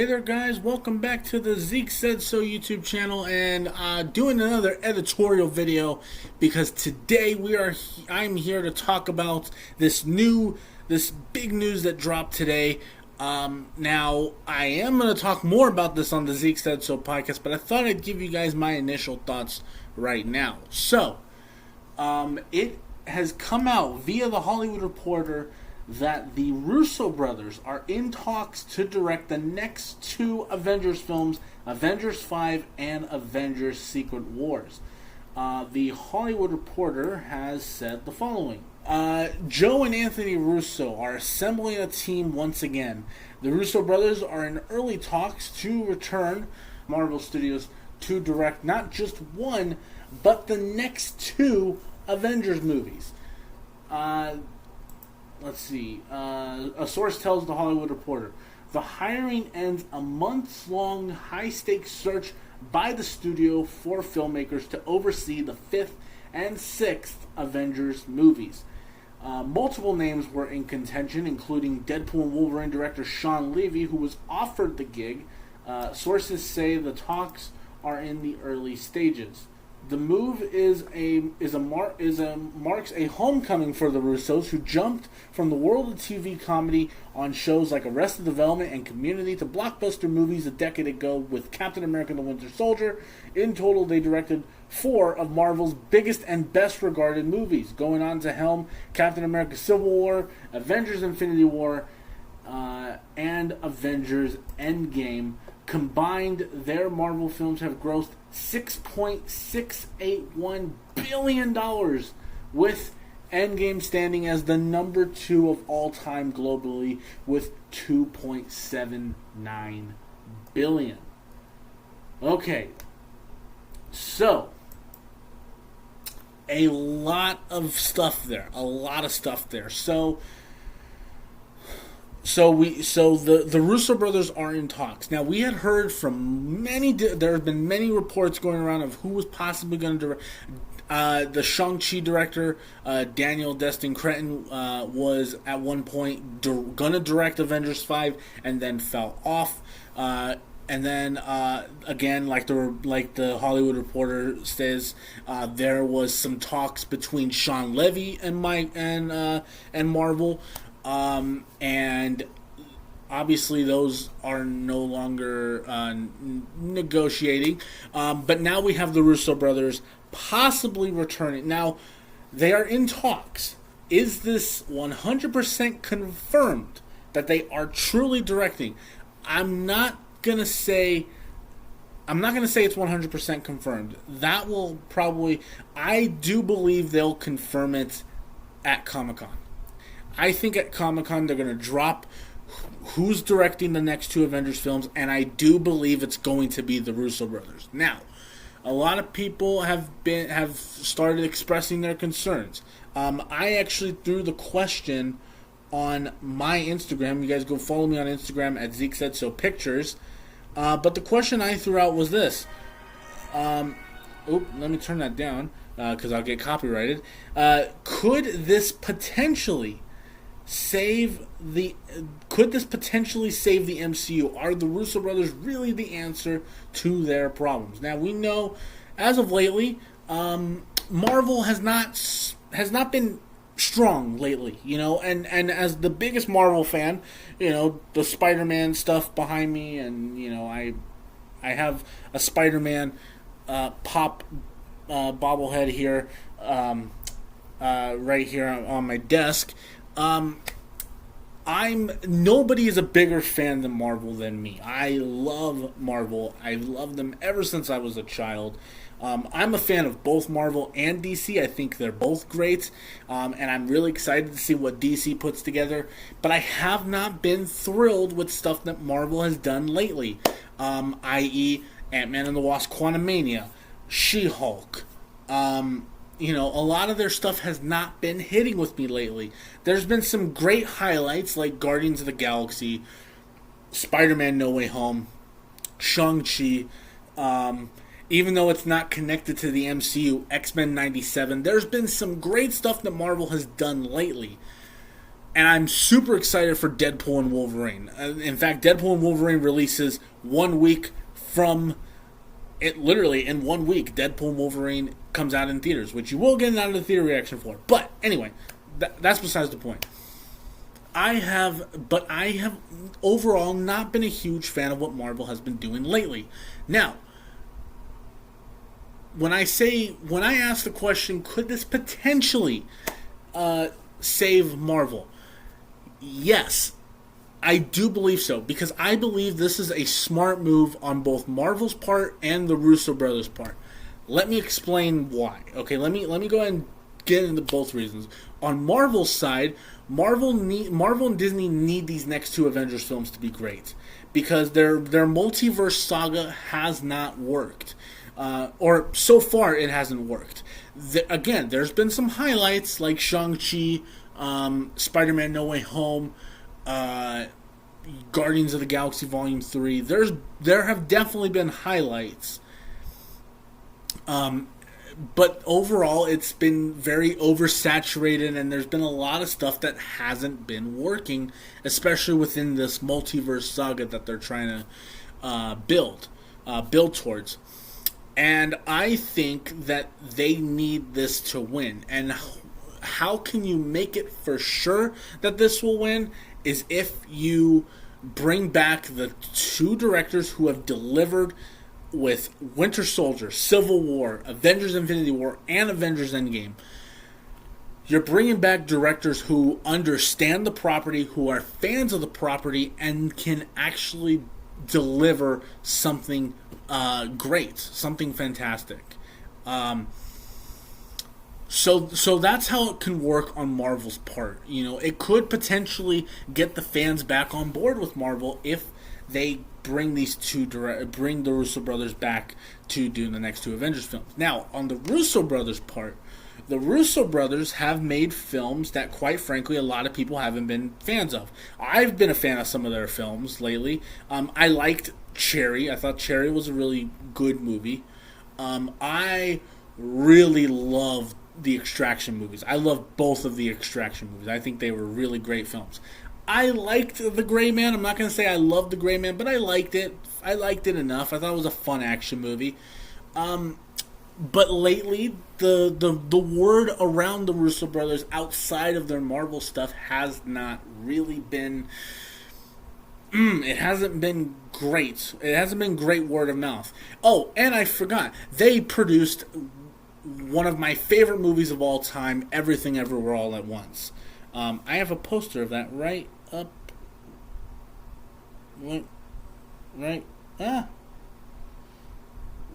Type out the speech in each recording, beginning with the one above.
Hey there guys, welcome back to the Zeke Said So YouTube channel, and doing another editorial video because today I'm here to talk about this big news that dropped today. Now I am going to talk more about this on the Zeke Said So podcast, but I thought I'd give you guys my initial thoughts right now. So, it has come out via the Hollywood Reporter that the Russo Brothers are in talks to direct the next two Avengers films, Avengers 5 and Avengers Secret Wars. The Hollywood Reporter has said the following. Joe and Anthony Russo are assembling a team once again. The Russo Brothers are in early talks to return Marvel Studios to direct not just one, but the next two Avengers movies. Let's see. A source tells the Hollywood Reporter the hiring ends a months-long high-stakes search by the studio for filmmakers to oversee the fifth and sixth Avengers movies. Multiple names were in contention, including Deadpool and Wolverine director Sean Levy, who was offered the gig. Sources say the talks are in the early stages. The move marks a homecoming for the Russos, who jumped from the world of TV comedy on shows like Arrested Development and Community to blockbuster movies a decade ago with Captain America and the Winter Soldier. In total, they directed 4 of Marvel's biggest and best regarded movies, going on to helm Captain America Civil War, Avengers Infinity War, and Avengers Endgame. Combined, their Marvel films have grossed $6.681 billion, with Endgame standing as the number 2 of all time globally with $2.79 billion. Okay, so a lot of stuff there. So the Russo brothers are in talks. Now, we had heard from there have been many reports going around of who was possibly going to direct. The Shang-Chi director, Daniel Destin Cretton, was at one point going to direct Avengers 5 and then fell off. And then again, like the Hollywood Reporter says, there was some talks between Sean Levy and Marvel. And obviously those are no longer negotiating. But now we have the Russo brothers possibly returning. Now, they are in talks. Is this 100% confirmed that they are truly directing? I'm not going to say it's 100% confirmed. That will probably... I do believe they'll confirm it at Comic-Con. I think at Comic-Con they're going to drop who's directing the next two Avengers films, and I do believe it's going to be the Russo brothers. Now, a lot of people have started expressing their concerns. I actually threw the question on my Instagram. You guys go follow me on Instagram at Zeke Said So Pictures. But the question I threw out was this. Let me turn that down because I'll get copyrighted. Could this potentially save the MCU? Are the Russo brothers really the answer to their problems? Now, we know as of lately, Marvel has not been strong lately, and as the biggest Marvel fan, the Spider-Man stuff behind me, and I have a Spider-Man pop bobblehead here, right here on my desk. Nobody is a bigger fan than Marvel than me. I love Marvel. I've loved them ever since I was a child. I'm a fan of both Marvel and DC. I think they're both great, and I'm really excited to see what DC puts together. But I have not been thrilled with stuff that Marvel has done lately, i.e. Ant-Man and the Wasp: Quantumania, She-Hulk. A lot of their stuff has not been hitting with me lately. There's been some great highlights like Guardians of the Galaxy, Spider-Man No Way Home, Shang-Chi, even though it's not connected to the MCU, X-Men 97. There's been some great stuff that Marvel has done lately. And I'm super excited for Deadpool and Wolverine. In fact, Deadpool and Wolverine releases 1 week from it. Literally in 1 week, Deadpool and Wolverine comes out in theaters, which you will get an out of the theater reaction for. But anyway, that's besides the point. I have overall not been a huge fan of what Marvel has been doing lately. Now, when I ask the question, could this potentially save Marvel? Yes, I do believe so, because I believe this is a smart move on both Marvel's part and the Russo Brothers' part. Let me explain why. Okay, let me go ahead and get into both reasons. On Marvel's side, Marvel and Disney need these next two Avengers films to be great, because their multiverse saga has not worked. Or so far it hasn't worked. Again, there's been some highlights like Shang-Chi, Spider-Man No Way Home, Guardians of the Galaxy Volume 3. There have definitely been highlights. But overall, it's been very oversaturated, and there's been a lot of stuff that hasn't been working, especially within this multiverse saga that they're trying to build towards. And I think that they need this to win. And how can you make it for sure that this will win is if you bring back the two directors who have delivered with Winter Soldier, Civil War, Avengers Infinity War, and Avengers Endgame. You're bringing back directors who understand the property, who are fans of the property, and can actually deliver something great, something fantastic. So that's how it can work on Marvel's part. You know, it could potentially get the fans back on board with Marvel if they bring bring the Russo brothers back to do the next two Avengers films. Now, on the Russo brothers part, the Russo brothers have made films that, quite frankly, a lot of people haven't been fans of. I've been a fan of some of their films lately. I liked Cherry. I thought Cherry was a really good movie. I really loved the Extraction movies. I love both of the Extraction movies. I think they were really great films. I liked The Gray Man. I'm not going to say I loved The Gray Man, but I liked it. I liked it enough. I thought it was a fun action movie. But lately, the word around the Russo brothers outside of their Marvel stuff has not really been... it hasn't been great. It hasn't been great word of mouth. Oh, and I forgot. They produced one of my favorite movies of all time, Everything Everywhere All at Once. I have a poster of that right up there.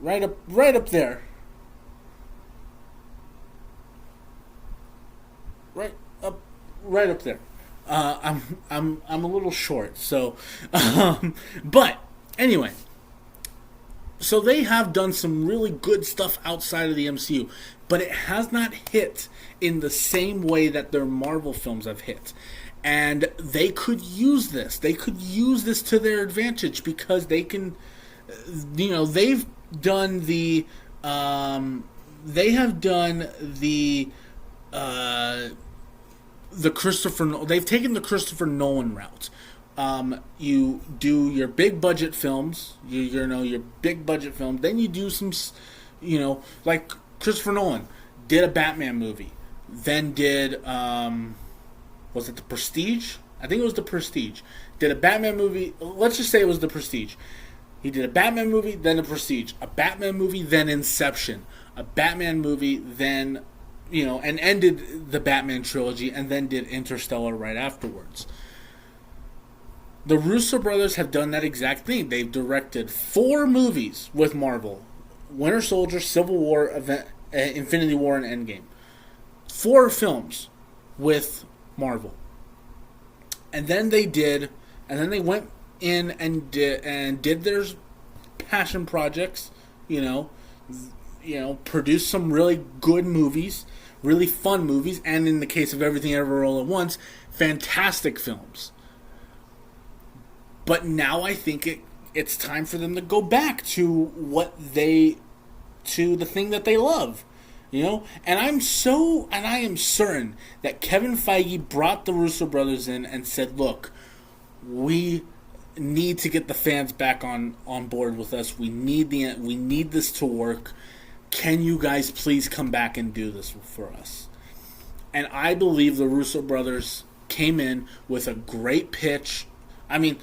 Right up there. I'm a little short, so but anyway. So they have done some really good stuff outside of the MCU, but it has not hit in the same way that their Marvel films have hit. And they could use this. They could use this to their advantage because they can, they've done the, they've taken the Christopher Nolan route. You do your big budget films, your big budget film. Then you do some, like Christopher Nolan did a Batman movie, then did, was it The Prestige? I think it was The Prestige. Did a Batman movie. Let's just say it was The Prestige. He did a Batman movie, then The Prestige. A Batman movie, then Inception. A Batman movie, then, and ended the Batman trilogy, and then did Interstellar right afterwards. The Russo brothers have done that exact thing. They've directed 4 movies with Marvel. Winter Soldier, Civil War, Infinity War, and Endgame. 4 films with Marvel. And then they went in and did their passion projects, produced some really good movies, really fun movies, and in the case of Everything Everywhere All at Once, fantastic films. But now I think it's time for them to go back to the thing that they love. You know, and I am certain that Kevin Feige brought the Russo brothers in and said, "Look, we need to get the fans back on board with us. We need this to work. Can you guys please come back and do this for us?" And I believe the Russo brothers came in with a great pitch. I mean,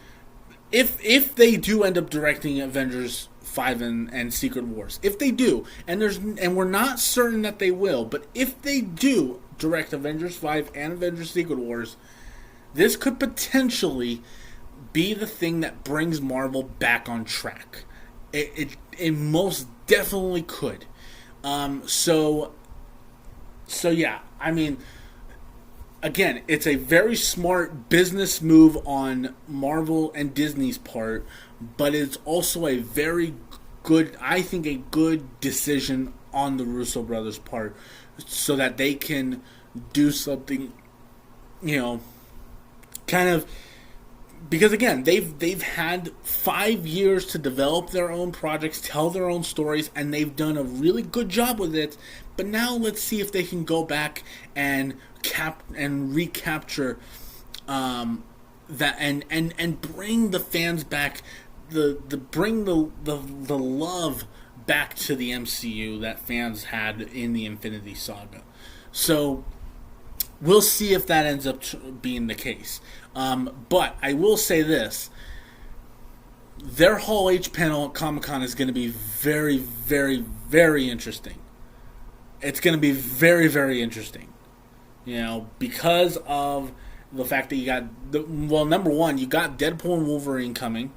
if they do end up directing Avengers 5 and Secret Wars, if they do, and we're not certain that they will, but if they do direct Avengers 5 and Avengers Secret Wars, this could potentially be the thing that brings Marvel back on track. It most definitely could. So yeah, I mean, again, it's a very smart business move on Marvel and Disney's part, but it's also a very good, I think, a good decision on the Russo brothers' part, so that they can do something, you know, kind of, because again, they've had 5 years to develop their own projects, tell their own stories, and they've done a really good job with it. But now let's see if they can go back and recapture that and bring the fans back, bring the love back to the MCU that fans had in the Infinity Saga. So we'll see if that ends up being the case. But I will say this. Their Hall H panel at Comic-Con is going to be very, very, very interesting. It's going to be very, very interesting. You know, because of the fact that you got, number one, you got Deadpool and Wolverine coming.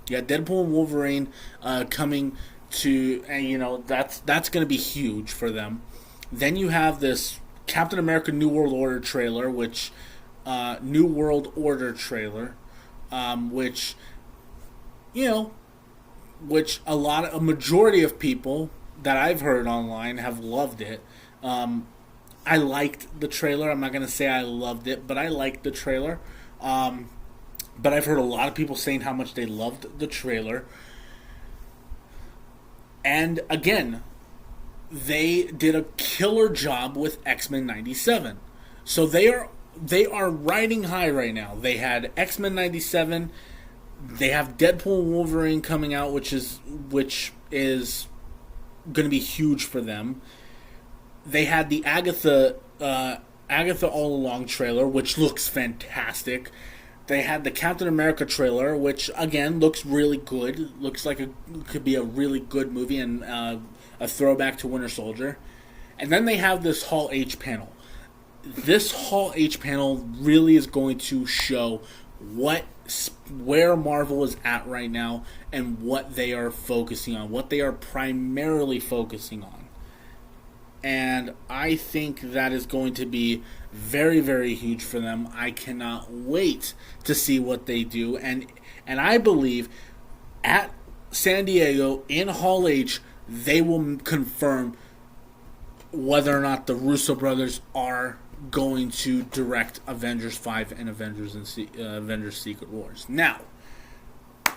You got Deadpool and Wolverine coming to, and you know, that's going to be huge for them. Then you have this Captain America New World Order trailer, which you know, which a majority of people that I've heard online have loved it. I liked the trailer. I'm not going to say I loved it, but I liked the trailer. But I've heard a lot of people saying how much they loved the trailer. And again, they did a killer job with X-Men 97. So they are riding high right now. They had X-Men 97. They have Deadpool and Wolverine coming out, which is going to be huge for them. They had the Agatha All Along trailer, which looks fantastic. They had the Captain America trailer, which again looks really good. Looks like it could be a really good movie and a throwback to Winter Soldier. And then they have this Hall H panel. This Hall H panel really is going to show where Marvel is at right now and what they are focusing on, what they are primarily focusing on. And I think that is going to be very, very huge for them. I cannot wait to see what they do. And I believe at San Diego in Hall H, they will confirm whether or not the Russo brothers are going to direct Avengers 5 and Avengers Secret Wars. Now,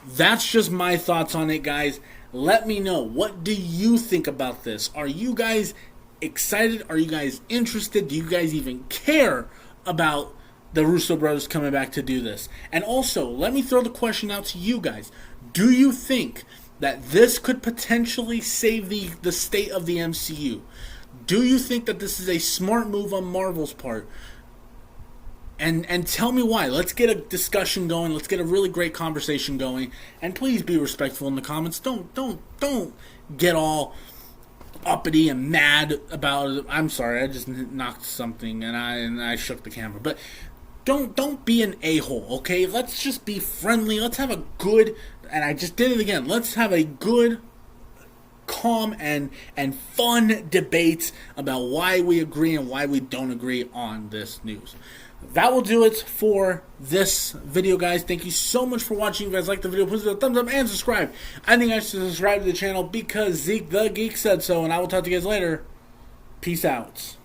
that's just my thoughts on it, guys. Let me know. What do you think about this? Are you guys excited? Are you guys interested? Do you guys even care about the Russo brothers coming back to do this? And also, let me throw the question out to you guys. Do you think that this could potentially save the state of the MCU? Do you think that this is a smart move on Marvel's part? And tell me why. Let's get a discussion going. Let's get a really great conversation going. And please be respectful in the comments. Don't get all uppity and mad about it. I'm sorry, I just knocked something and I shook the camera. But don't be an a-hole, okay? Let's just be friendly. Let's have a good, and I just did it again. Let's have a good, calm and fun debate about why we agree and why we don't agree on this news. That will do it for this video, guys. Thank you so much for watching. If you guys like the video, please do a thumbs up and subscribe. I think I should subscribe to the channel because Zeke the Geek said so, and I will talk to you guys later. Peace out.